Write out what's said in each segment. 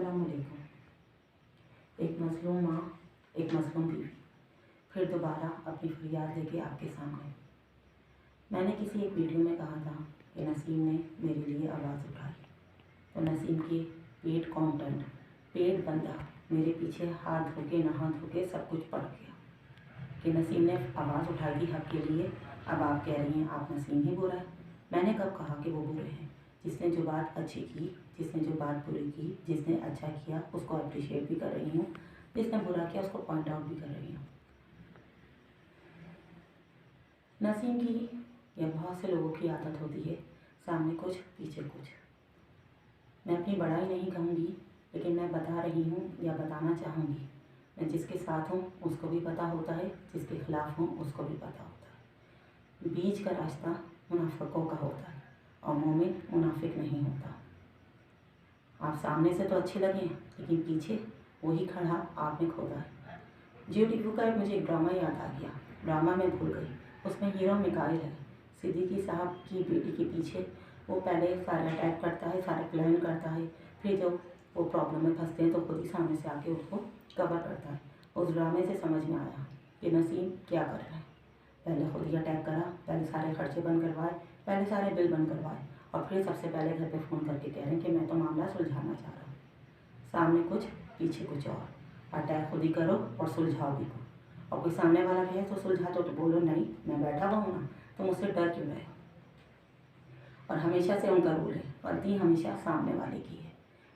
अस्सलामुअलैकुम। एक मज़लूम माँ, एक मज़लूम बीवी, फिर दोबारा अपनी फरियाद लेके आपके सामने। मैंने किसी एक वीडियो में कहा था कि नसीम ने मेरे लिए आवाज़ उठाई, तो नसीम की पेट कॉन्टेंट, पेट बंदा मेरे पीछे हाथ धोके नहा धोके सब कुछ पड़ गया कि नसीम ने आवाज़ उठाई थी हक के लिए। अब आप कह रही हैं आप नसीम ही बुरा है। मैंने कब कहा कि वो बुरे हैं? जिसने जो बात अच्छी की, जिसने जो बात बुरी की, जिसने अच्छा किया उसको अप्रिशिएट भी कर रही हूँ, जिसने बुरा किया उसको पॉइंट आउट भी कर रही हूँ। नसीम की या बहुत से लोगों की आदत होती है सामने कुछ पीछे कुछ। मैं अपनी बड़ाई नहीं कहूँगी, लेकिन मैं बता रही हूँ या बताना चाहूँगी। मैं जिसके साथ हूँ उसको भी पता होता है, जिसके खिलाफ हूँ उसको भी पता होता है। बीच का रास्ता मुनाफिकों का होता है और मोमिन मुनाफिक नहीं होता। आप सामने से तो अच्छे लगे लेकिन पीछे वही खड़ा आपने खोदा है। जियो टीवी का मुझे एक ड्रामा याद आ गया, ड्रामा मैं भूल गई। उसमें हीरो मिकाइल है, सिद्दीकी साहब की बेटी के पीछे वो पहले सारा अटैक करता है, सारा प्लान करता है, फिर जब वो प्रॉब्लम में फंसते हैं तो खुद ही सामने से आके उसको कवर करता है। उस ड्रामे से समझ में आया कि नसीम क्या कर रहा है। पहले खुद ही अटैक करा, पहले सारे खर्चे बंद करवाए, पहले सारे बिल बंद करवाए और फिर सबसे पहले घर पे फ़ोन करके कह रहे हैं कि मैं तो मामला सुलझाना चाह रहा हूँ। सामने कुछ पीछे कुछ और। अटैक खुद ही करो और सुलझाओ भी। और कोई सामने वाला कहे तो सुलझा तो बोलो नहीं, मैं बैठा हुआ हूँ ना, तो मुझसे डर क्यों रहे? और हमेशा से उनका रूल है, गलती हमेशा सामने वाले की है।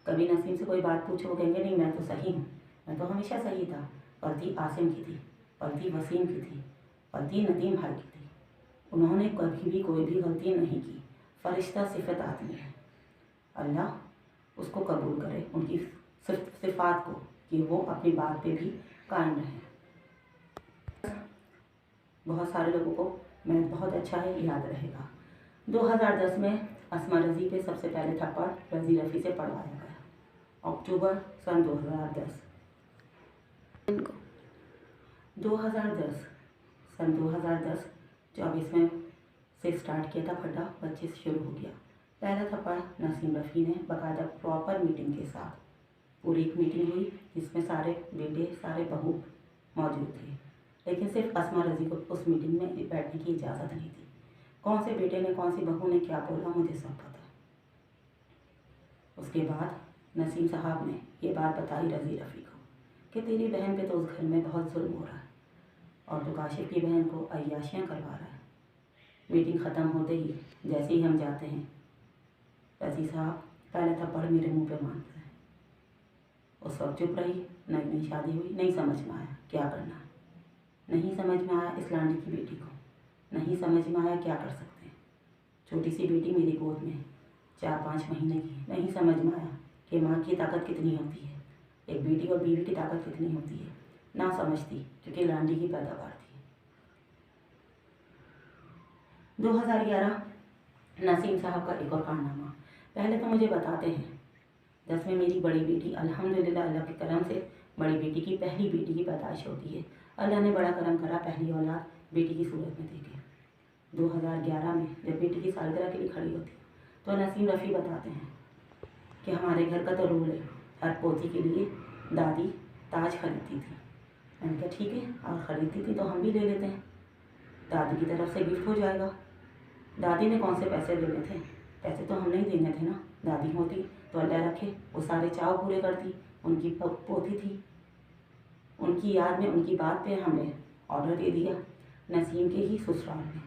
कभी नसीम से कोई बात पूछो वो कहेंगे नहीं मैं तो सही हूँ, मैं तो हमेशा सही था। गलती आसिम की थी, गलती वसीम की थी, गलती नदीम भाई की थी। उन्होंने कभी भी कोई भी गलती नहीं की। फरिश्ता सिफत आदमी है, अल्लाह उसको कबूल करे उनकी सिफात को कि वो अपनी बात पे भी कायम रहे। बहुत सारे लोगों को मैं बहुत अच्छा है याद रहेगा। 2010 में अस्मा रज़ी पे सबसे पहले थप्पड़ रज़ी रफ़ी से पड़वाया गया, अक्टूबर सन 2010। 2010 24 में से स्टार्ट किया था फटा, 25 से शुरू हो गया। पहला थप्पड़ नसीम रफ़ी ने बाकायदा प्रॉपर मीटिंग के साथ, पूरी एक मीटिंग हुई जिसमें सारे बेटे सारे बहू मौजूद थे, लेकिन सिर्फ अस्मा रज़ी को उस मीटिंग में बैठने की इजाज़त नहीं थी। कौन से बेटे ने कौन सी बहू ने क्या बोला मुझे सब पता। उसके बाद नसीम साहब ने ये बात बताई रज़ी रफ़ी को कि तेरी बहन पे तो उस घर में बहुत जुल्म हो रहा है और तो काशिफ की बहन को अय्याशियाँ करवा रहा है। मीटिंग ख़त्म होते ही जैसे ही हम जाते हैं, रज़ी साहब पहले थप्पड़ मेरे मुंह पे मारते हैं। उस वक्त चुप रही, नई शादी हुई, नहीं समझ में आया क्या करना है, नहीं समझ में आया इस लांडी की बेटी को, नहीं समझ में आया क्या कर सकते हैं। छोटी सी बेटी मेरी गोद में 4-5 महीने की, नहीं समझ में आया कि माँ की ताकत कितनी होती है, एक बेटी और बीवी की ताकत कितनी होती है। ना समझती क्योंकि लांडी की पैदावार थी। 2011 नसीम साहब का एक और कारनामा। पहले तो मुझे बताते हैं 10 में मेरी बड़ी बेटी, अल्हम्दुलिल्लाह अल्लाह के करम से बड़ी बेटी की पहली बेटी की पैदाइश होती है। अल्लाह ने बड़ा करम करा, पहली औलाद बेटी की सूरत में देके। 2011 में जब बेटी की सालगिरह के लिए खड़ी होती तो नसीम रफ़ी बताते हैं कि हमारे घर का तो रूल है, हर पोती के लिए दादी ताज खरीदती थी। मैंने कहा ठीक है, और ख़रीदती थी तो हम भी ले लेते हैं, दादी की तरफ से गिफ्ट हो जाएगा। दादी ने कौन से पैसे देने थे? पैसे तो हम नहीं देने थे ना। दादी होती तो अल्लाह रखे वो सारे चाव पूरे करती। उनकी पोती थी, उनकी याद में, उनकी बात पे हमने ऑर्डर दे दिया नसीम के ही ससुराल में।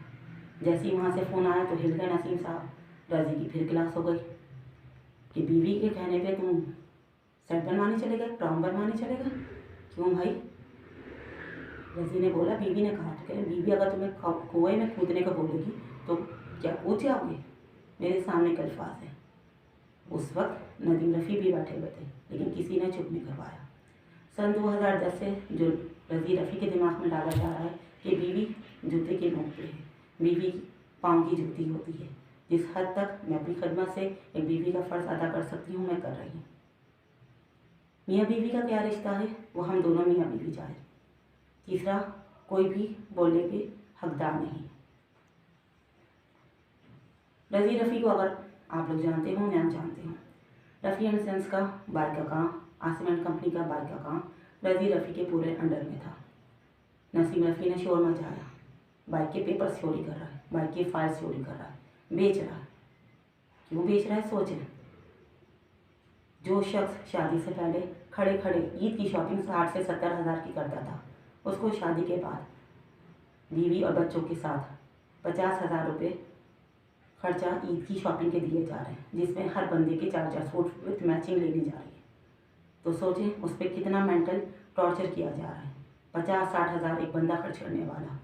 जैसे ही वहाँ से फ़ोन आया तो हिल गए नसीम साहब। रज़ी की फिर क्लास हो गई कि बीवी के कहने पे तुम सेट बनवाने चले गए, ड्राम बनवाने चले गए। क्यों भाई? रज़ी ने बोला, बीवी ने कहा तो कह बीवी अगर तुम्हें कुएं में कूदने को बोलेगी तो क्या कूद जाओगे? मेरे सामने के अल्फाज है। उस वक्त नदीम रफ़ी भी बैठे हुए थे लेकिन किसी ने चुप नहीं करवाया। सन 2010 से जो रज़ी रफ़ी के दिमाग में डाला जा रहा है कि बीवी जूते के नोक पे है, बीवी पाँव की जूती होती है। जिस हद तक मैं अपनी खिदमत से एक बीवी का फ़र्ज़ अदा कर सकती हूँ मैं कर रही हूँ। मियाँ बीवी का क्या रिश्ता है वो हम दोनों मियाँ बीवी जाए, तीसरा कोई भी बोलने के हकदार नहीं। रज़ी रफ़ी को अगर आप लोग जानते हो, मैं जानते हो, रफ़ी एंड सन्स का बाइक का काम, आसिम कंपनी का बाइक का काम रज़ी रफ़ी के पूरे अंडर में था। नसीम रफ़ी ने शोर मचाया, बाइक के पेपर्स चोरी कर रहा है, बाइक की फाइल्स चोरी कर रहा है, बेच रहा है। क्यों बेच रहा है सोचें। जो शख्स शादी से पहले खड़े खड़े ईद की शॉपिंग 60 से 70 हज़ार की करता था, उसको शादी के बाद बीवी और बच्चों के साथ 50,000 रुपये खर्चा ईद की शॉपिंग के दिए जा रहे हैं, जिसमें हर बंदे के 4-4 सूट विथ मैचिंग लेनी जा रही है। तो सोचें उस पर कितना मेंटल टॉर्चर किया जा रहा है। 50-60 हज़ार एक बंदा खर्च करने वाला,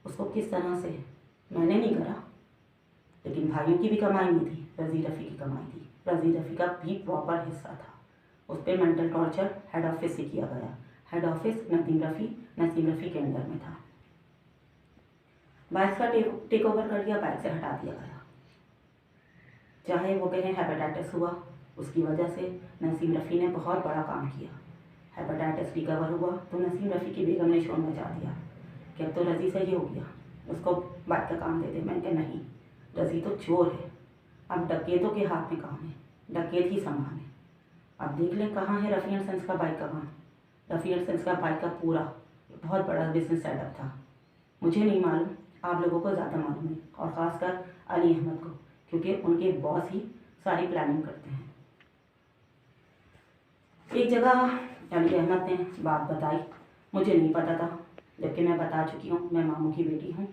उसको किस तरह से, मैंने नहीं करा, लेकिन भाइयों की भी कमाई नहीं थी, रज़ी रफ़ी की कमाई थी, रज़ी रफ़ी का भी प्रॉपर हिस्सा था। उस पर मेंटल टॉर्चर हेड ऑफिस से किया गया। हेड ऑफिस नसीम रफ़ी के अंडर में था। बाइक का टेक ओवर कर दिया, बाइक से हटा दिया गया। चाहे वो कहें हेपेटाइटिस हुआ, उसकी वजह से नसीम रफ़ी ने बहुत बड़ा काम किया। हेपेटाइटिस रिकवर हुआ तो नसीम रफ़ी की बेगम ने शोर मचा दिया कि अब तो रज़ी सही हो गया, उसको बाइक का काम दे दे। मैंने कहा नहीं, रज़ी तो चोर है, अब डकैतों के हाथ में काम है, डकैत ही संभाले। अब देख लें कहाँ है रफ़ी एंड सन्स का बाइक का काम। रफ़ी एंड सन्स का बाइक का पूरा बहुत बड़ा बिजनेस सेटअप था। मुझे नहीं मालूम, आप लोगों को ज़्यादा मालूम है, और ख़ासकर अली अहमद को, क्योंकि उनके बॉस ही सारी प्लानिंग करते हैं। एक जगह अली अहमद ने बात बताई, मुझे नहीं पता था, जबकि मैं बता चुकी हूँ मैं मामू की बेटी हूँ,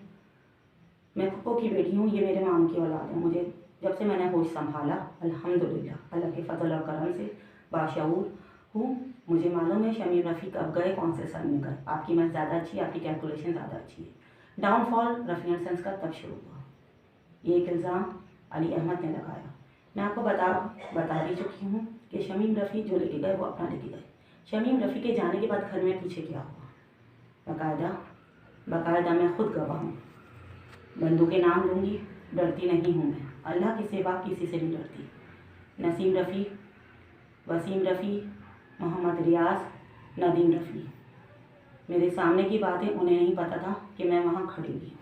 मैं पप्पो की बेटी हूँ, ये मेरे मामू की औलाद है। मुझे जब से मैंने होश संभाला, अल्हम्दुलिल्लाह अल्लाह के फजल और करम से बाशऊर हूँ। मुझे मालूम है शमीम रफ़ी कब गए, कौन से सन में गए। आपकी मैथ ज़्यादा अच्छी है, आपकी कैलकुलेशन ज़्यादा अच्छी है। डाउनफॉल रफ़ी एंड सन्स का तब शुरू हुआ। ये एक इल्ज़ाम अली अहमद ने लगाया। मैं आपको बता भी चुकी हूँ कि शमीम रफ़ी जो लेके गए वो अपना लेके गए। शमीम रफ़ी के जाने के बाद घर में पीछे क्या हुआ, बाकायदा मैं खुद गवाह हूँ। बंदों के नाम लूँगी, डरती नहीं हूँ मैं, अल्लाह के सिवा किसी से नहीं डरती। नसीम रफ़ी, वसीम रफ़ी, मोहम्मद रियाज, नदीम रफ़ी, मेरे सामने की बातें उन्हें नहीं पता था कि मैं वहाँ खड़ी हुई हूँ,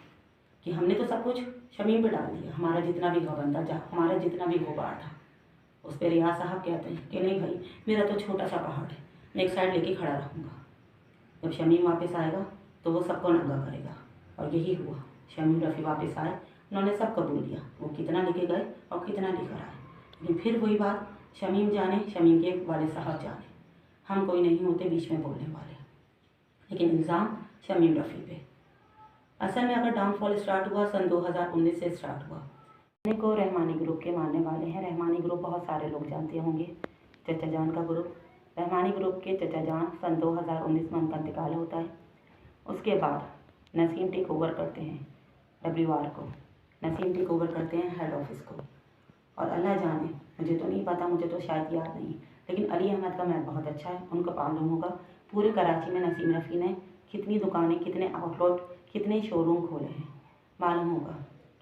कि हमने तो सब कुछ शमीम पे डाल दिया। हमारा जितना भी गबन था, जहाँ हमारा जितना भी गुबार था, उस पर रियाज साहब कहते हैं कि नहीं भाई, मेरा तो छोटा सा पहाड़ है, मैं एक साइड लेके खड़ा रहूँगा। जब शमीम वापस आएगा तो वो सबको नंगा करेगा, और यही हुआ। शमीम रफ़ी वापस आए, उन्होंने सब कबूल लिया, वो कितना लेके गए और कितना लेकर आए। लेकिन फिर वही बात, शमीम जाने, शमीम के वाले साहब जाने, हम कोई नहीं होते बीच में बोलने वाले। लेकिन इल्ज़ाम शमीम रफ़ी पे। असल में अगर डाउनफॉल स्टार्ट हुआ सन 2019 से स्टार्ट हुआ। को रहमानी ग्रुप के मानने वाले हैं। रहमानी ग्रुप बहुत सारे लोग जानते होंगे, चचा जान का ग्रुप। रहमानी ग्रुप के चचा जान सन 2019 में उनका इंतकाल होता है। उसके बाद नसीम टेक ओवर करते हैं WR को, नसीम टेक ओवर करते हैं हेड ऑफिस को। और अल्लाह जाने, मुझे तो नहीं पता, मुझे तो शायद याद नहीं, लेकिन अली अहमद का मैथ बहुत अच्छा है, उनको मालूम होगा पूरे कराची में नसीम रफ़ी ने कितनी दुकानें, कितने आउटलेट, कितने शोरूम खोले हैं। मालूम होगा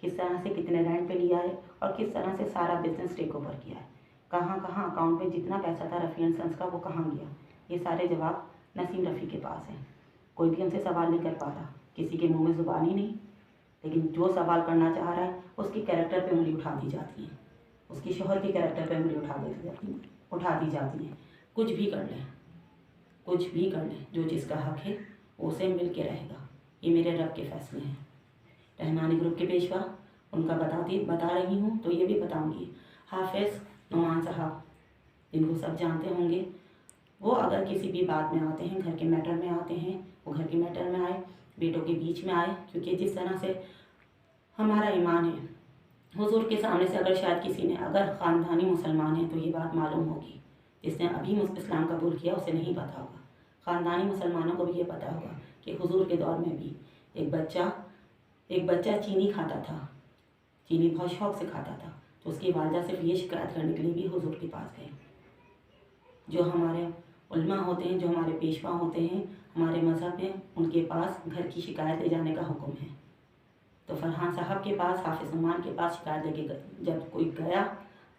किस तरह से कितने रेंट पे लिया है और किस तरह से सारा बिजनेस टेक ओवर किया है। कहाँ कहाँ अकाउंट में जितना पैसा था रफ़ी एंड सन्स का वो कहाँ गया, ये सारे जवाब नसीम रफ़ी के पास हैं। कोई भी हमसे सवाल नहीं कर पा रहा, किसी के मुंह में ज़ुबान ही नहीं। लेकिन जो सवाल करना चाह रहा है उसके कैरेक्टर पे उंगली उठा दी जाती है, उसकी शोहर के कैरेक्टर पे उंगली उठा दी जाती है। कुछ भी कर लें, कुछ भी कर लें, जो जिसका हक है उसे मिल के रहेगा। ये मेरे रब के फैसले हैं। रहमानी ग्रुप के पेशवा उनका बता रही हूँ तो ये भी बताऊँगी। हाफिज़ नुमान साहब, जिनको सब जानते होंगे, वो अगर किसी भी बात में आते हैं, घर के मैटर में आते हैं, वो घर के मैटर में आए, बेटों के बीच में आए, क्योंकि जिस तरह से हमारा ईमान है, हुजूर के सामने से अगर शायद किसी ने, अगर ख़ानदानी मुसलमान है तो ये बात मालूम होगी। जिसने अभी इस्लाम कबूल किया उसे नहीं पता होगा, ख़ानदानी मुसलमानों को भी ये पता होगा कि हुजूर के दौर में भी एक बच्चा चीनी खाता था, चीनी बहुत शौक़ से खाता था, तो उसकी वालिदा सिर्फ ये शिकायत करने के लिए भी हुजूर के पास गए। जो हमारे उल्मा होते हैं, जो हमारे पेशवा होते हैं हमारे मज़हब में, उनके पास घर की शिकायत ले जाने का हुक्म है। तो फरहान साहब के पास, हाफिज़ नुमान के पास शिकायत लेके जब कोई गया,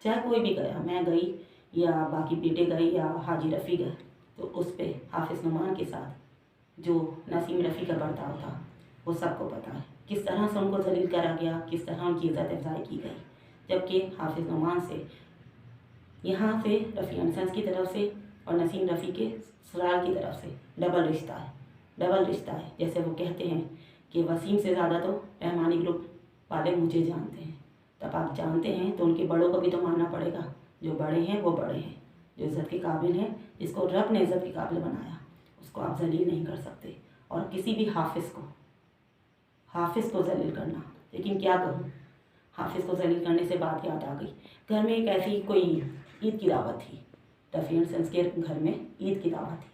चाहे कोई भी गया, मैं गई या बाकी बेटे गए या हाजी रफ़ी गए, तो उस पर हाफिज़ नुमान के साथ जो नसीम रफ़ी का बर्ताव था वो सबको पता है, किस तरह से उनको जलील करा गया, किस तरह उनकी इज़्ज़त अफजाई की गई। जबकि हाफिज़ नुमान से यहाँ से रफ़ी एंड सन्स की तरफ से और नसीम रफ़ी के ससुराल की तरफ से डबल रिश्ता है, डबल रिश्ता है। जैसे वो कहते हैं कि वसीम से ज़्यादा तो रहमानी ग्रुप वाले मुझे जानते हैं। तब आप जानते हैं तो उनके बड़ों को भी तो मानना पड़ेगा। जो बड़े हैं वो बड़े हैं, जो इज़्ज़त के काबिल हैं, जिसको रब ने इज़्ज़त के काबिल बनाया, उसको आप जलील नहीं कर सकते। और किसी भी हाफिज़ को जलील करना, लेकिन क्या कहूँ, हाफिज़ को जलील करने से बात याद आ गई। घर में एक ऐसी कोई ईद की दावत थी, रफ़ी एंड सन्स के घर में ईद की दावत थी।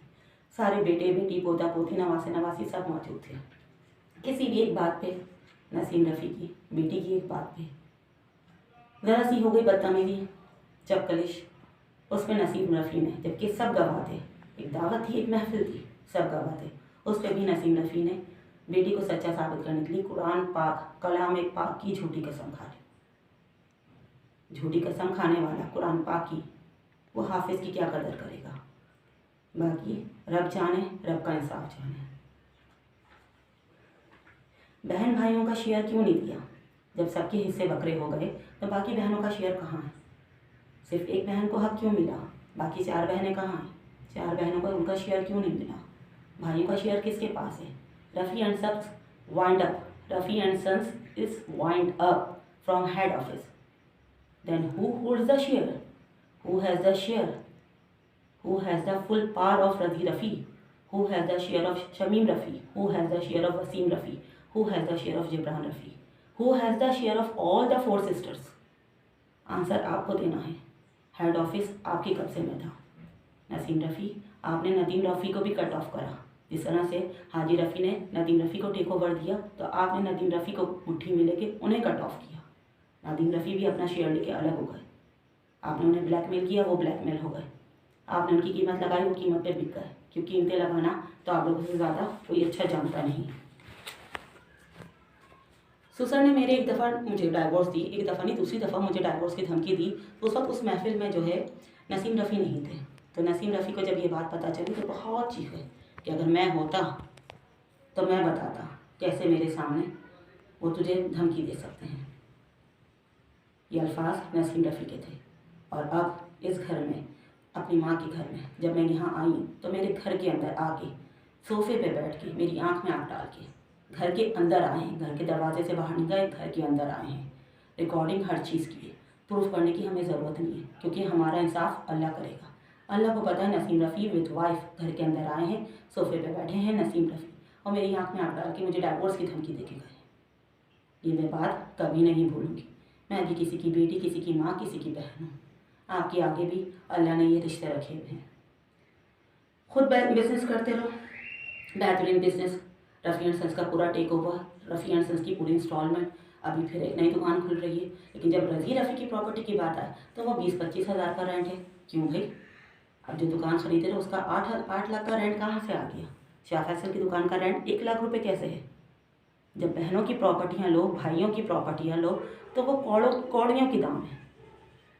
सारे बेटे बेटी पोता पोती नवासे नवासी सब मौजूद थे। किसी भी एक बात पे, नसीम रफ़ी की बेटी की एक बात पे ज़रा सी हो गई बदतमीज़ी, चपकलिश, उस पर नसीम रफ़ी ने, जबकि सब गवाह थे, एक दावत थी, एक महफिल थी, सब गवाह थे, उस पर भी नसीम रफ़ी ने बेटी को सच्चा साबित करने के लिए कुरान पाक कलाम पाक की झूठी कसम खा ली। झूठी कसम खाने वाला कुरान पाक की, वो हाफिज़ की क्या कदर करेगा। बाकी रब जाने, रब का इंसाफ जाने। बहन भाइयों का शेयर क्यों नहीं दिया? जब सबके हिस्से बकरे हो गए तो बाकी बहनों का शेयर कहाँ है? सिर्फ एक बहन को हक क्यों मिला? बाकी 4 बहनें कहाँ हैं? 4 बहनों को उनका शेयर क्यों नहीं मिला? भाइयों का शेयर किसके पास है? Rafi and Sons wind up, Rafi and Sons is wind up from head office. Then who holds the share? Who has the share? Who has the full power of Razi Rafi? Who has the share of Shamim Rafi? Who has the share of Wasim Rafi? Who has the share of Gibran Rafi? Who has the share of all the 4 sisters? Answer आपको देना है। Head office आपके कब्जे में था। नसीम रफ़ी, आपने नदीम रफ़ी को भी कट ऑफ करा। जिस तरह से हाजी रफ़ी ने नदीम रफ़ी को टेक ओवर दिया, तो आपने नदीम रफ़ी को मुट्ठी में लेके उन्हें कट ऑफ किया। नदीम रफ़ी भी अपना शेयर लेके अलग हो गए। आपने उन्हें ब्लैकमेल किया, वो ब्लैकमेल हो गए। आपने उनकी कीमत लगाई, वो कीमत पे बिक गए। क्योंकि कीमतें लगाना तो आप लोगों से ज़्यादा कोई अच्छा जानता नहीं। सुसर ने मेरे एक दफ़ा मुझे डाइवोर्स दी, एक दफ़ा नहीं दूसरी दफ़ा मुझे डाइवोर्स की धमकी दी। तो उस वक्त उस महफिल में जो है नसीम रफ़ी नहीं थे। तो नसीम रफ़ी को जब ये बात पता चली तो बहुत चीखे कि अगर मैं होता तो मैं बताता कैसे मेरे सामने वो तुझे धमकी दे सकते हैं। ये अल्फाज नसीम रफ़ी के थे। और अब इस घर में, अपनी माँ के घर में जब मैं यहाँ आई तो मेरे घर के अंदर आके सोफ़े पे बैठ के मेरी आँख में आँख डाल के घर के अंदर आए हैं। घर के दरवाजे से बाहर नहीं गए, घर के अंदर आए हैं। रिकॉर्डिंग हर चीज़ की है। प्रूफ करने की हमें ज़रूरत नहीं है, क्योंकि हमारा इंसाफ अल्लाह करेगा। अल्लाह को पता है नसीम रफ़ी विद वाइफ घर के अंदर आए हैं, सोफ़े पे बैठे हैं नसीम रफ़ी, और मेरी आँख में आँख डाल के मुझे डाइवोर्स की धमकी दे के गए। ये मैं बात कभी नहीं भूलूँगी। मैं भी किसी की बेटी, किसी की माँ, किसी की बहन हूँ। आपके आगे भी अल्लाह ने ये रिश्ते रखे हुए हैं। खुद बिजनेस करते रहो, बेहतरीन बिजनेस। रफ़ी एंड सन्स का पूरा take over, Rafi and Sons की पूरी इंस्टॉलमेंट। अभी फिर एक नई दुकान खुल रही है। लेकिन जब रज़ी रफ़ी की प्रॉपर्टी की बात आए तो वो 20-25 हज़ार का रेंट है। क्यों भाई? अब जो दुकान खरीदे रहे उसका 8 लाख का रेंट कहाँ से आ गया? शाह फैसल की दुकान का रेंट 1 लाख रुपये कैसे है? जब बहनों की प्रॉपर्टियाँ लो, भाइयों की प्रॉपर्टियाँ लो, तो वो कौड़ियों की दाम है।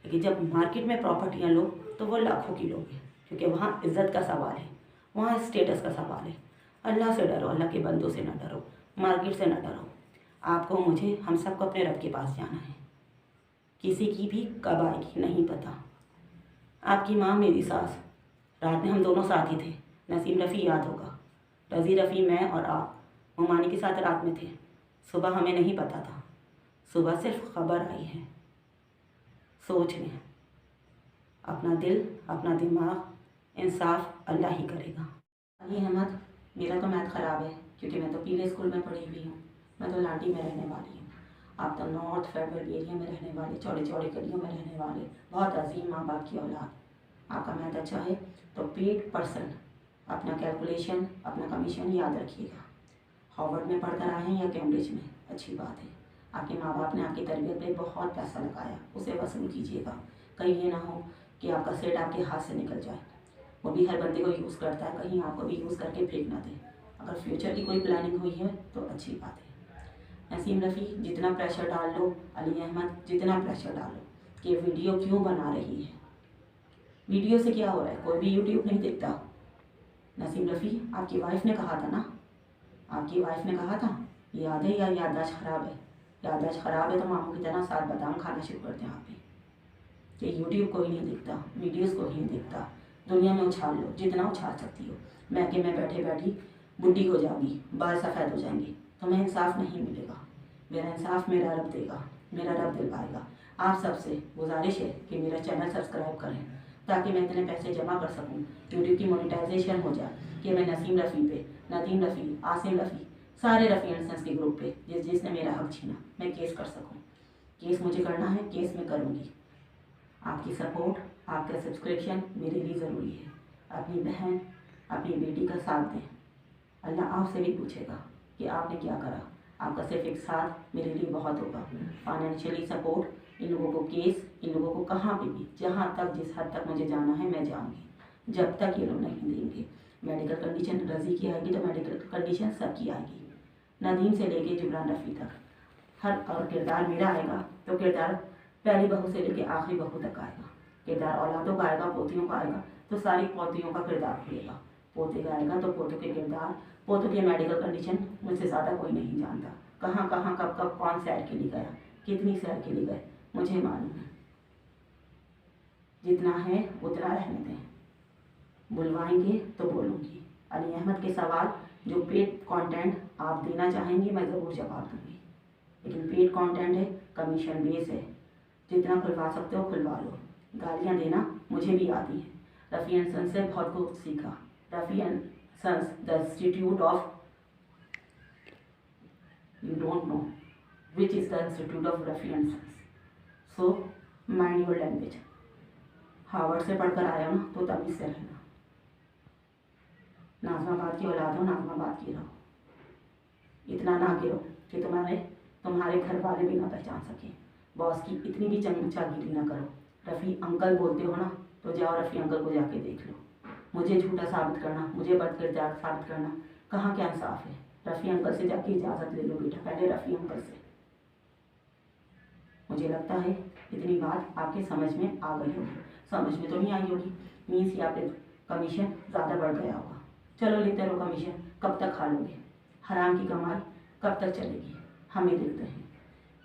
लेकिन जब मार्केट में प्रॉपर्टियाँ लो तो वो लाखों की लोगे, क्योंकि वहाँ इज़्ज़त का सवाल है, वहाँ स्टेटस का सवाल है। अल्लाह से डरो, अल्लाह के बंदों से ना डरो, मार्केट से ना डरो। आपको, मुझे, हम सबको अपने रब के पास जाना है। किसी की भी कब आएगी नहीं पता। आपकी माँ, मेरी सास, रात में हम दोनों साथ ही थे। नसीम रफ़ी याद होगा। रज़ी रफ़ी, मैं और आप ममानी के साथ रात में थे। सुबह हमें नहीं पता था, सुबह सिर्फ खबर आई है। सोच लें, अपना दिल, अपना दिमाग, इंसाफ अल्लाह ही करेगा। अली अहमद, मेरा तो मैथ ख़राब है, क्योंकि मैं तो पीले स्कूल में पढ़ी हुई हूँ। मैं तो लाटी में रहने वाली हूँ। आप तो नॉर्थ फेडरल एरिया में रहने वाले, चौड़े चौड़े गलियों में रहने वाले, बहुत अजीम माँ बाप की औलाद। आपका मैथ अच्छा है तो पेड पर्सन अपना कैलकुलेशन, अपना कमीशन याद रखिएगा। हार्वर्ड में पढ़कर आए हैं या कैम्ब्रिज में, अच्छी बात है। आपके माँ बाप ने आपकी तरबियत में बहुत पैसा लगाया, उसे वसूल कीजिएगा। कहीं ये ना हो कि आपका सेट आपके हाथ से निकल जाए। वो भी हर बंदे को यूज़ करता है, कहीं आपको भी यूज़ करके फेंक ना दे। अगर फ्यूचर की कोई प्लानिंग हुई है तो अच्छी बात है। नसीम रफ़ी, जितना प्रेशर डाल लो, अली अहमद जितना प्रेशर डालो कि वीडियो क्यों बना रही है, वीडियो से क्या हो रहा है, कोई भी यूट्यूब नहीं देखता। नसीम रफ़ी, आपकी वाइफ ने कहा था ना, आपकी वाइफ ने कहा था, याद है या याददाश्त ख़राब है? याददाश्त ख़राब है तो मामू की तरह 7 बादाम खाना शुरू करते हैं आप भी। कि यूट्यूब को ही नहीं दिखता, वीडियोस को ही नहीं दिखता। दुनिया में उछाल लो जितना उछाल सकती हो, मैके में बैठे बैठी बुढ़ी हो जाऊंगी, बाल सफ़ेद हो जाएंगे, तुम्हें इंसाफ नहीं मिलेगा। मेरा इंसाफ मेरा रब देगा, मेरा रब दिलवाएगा। आप सबसे गुजारिश है कि मेरा चैनल सब्सक्राइब करें ताकि मैं इतने पैसे जमा कर सकूं, यूट्यूब की मोनेटाइजेशन हो जाए कि मैं नसीम रफ़ी पे, नदीम रफ़ी, आसिम रफ़ी, सारे रफ़ी एंड सन्स के ग्रुप पे जिसने मेरा हक छीना मैं केस कर सकूं। केस मुझे करना है, केस मैं करूँगी। आपकी सपोर्ट, आपका सब्सक्रिप्शन मेरे लिए ज़रूरी है। अपनी बहन, अपनी बेटी का साथ दें। अल्लाह आपसे भी पूछेगा कि आपने क्या करा। आपका सिर्फ एक साथ मेरे लिए बहुत होगा। फाइनेंशियली सपोर्ट, इन लोगों को केस, इन लोगों को कहाँ पे भी, जहाँ तक जिस हद तक मुझे जाना है मैं जाऊँगी, जब तक ये लोग नहीं देंगे। मेडिकल कंडीशन रज़ी की आएगी तो मेडिकल कंडीशन सबकी आएगी, नदीम से लेके जुबरान रफ़ी तक। हर और किरदार मेरा आएगा तो किरदार पहली बहू से लेके आखिरी बहू तक आएगा। किरदार औलादों का आएगा, पोतियों का आएगा तो सारी पोतियों का किरदार खुलेगा। पोते का आएगा तो पोतों के किरदार, पोतों की मेडिकल कंडीशन मुझसे ज़्यादा कोई नहीं जानता। कहाँ कहाँ कब कब कौन सैर के लिए गया, कितनी सैर के लिए गए, मुझे मालूम है। जितना है उतना रहने दें, बुलवाएंगे तो बोलूँगी। अली अहमद के सवाल जो पेड कंटेंट आप देना चाहेंगे मैं ज़रूर जवाब दूँगी, लेकिन पेड कंटेंट है, कमीशन बेस है, जितना खुलवा सकते हो खुलवा लो। गालियाँ देना मुझे भी आती है, रफ़ी एंड सन्स से बहुत कुछ सीखा। Rafi and Sons the institute of, you don't know which is the institute of Rafi and Sons, so mind your language। Harvard से पढ़कर आया हो ना तो तमीज़ से रहना। नाज़माबाद की औलाद हो, नाज़माबाद की रहो। इतना ना गिरो कि तुम्हारे घर वाले भी ना पहचान सकें। बॉस की इतनी भी चमचागिरी ना करो। रफ़ी अंकल बोलते हो ना तो जाओ रफ़ी अंकल को जाके देख लो। मुझे झूठा साबित करना, मुझे बदकिरदार साबित करना, कहाँ क्या इंसाफ है। रफ़ी अंकल से जाके इजाज़त ले लो बेटा, पहले रफ़ी अंकल से। मुझे लगता है इतनी बात आपके समझ में आ गई होगी। समझ में तो नहीं आई होगी, मीन्स यहाँ पे कमीशन ज़्यादा बढ़ गया होगा। चलो लेते रहो कमीशन, कब तक खा लोगे, हराम की कमाई कब तक चलेगी, हमें देखते हैं।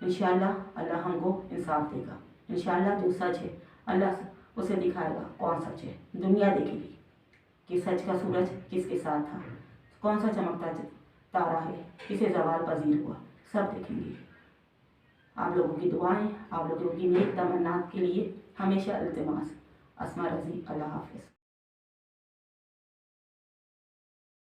इंशाअल्लाह अल्लाह हमको इंसाफ देगा। इंशाअल्लाह जो सच है अल्लाह उसे दिखाएगा कौन सच है। दुनिया देखेगी कि सच का सूरज किसके साथ था, कौन सा चमकता तारा है, किसे ज़वाल पजीर हुआ, सब देखेंगे। आप लोगों की दुआएं, आप लोगों की नेक तमन्नात के लिए हमेशा इल्तिमास। अस्मा रज़ी, अल्लाह हाफ़िज़।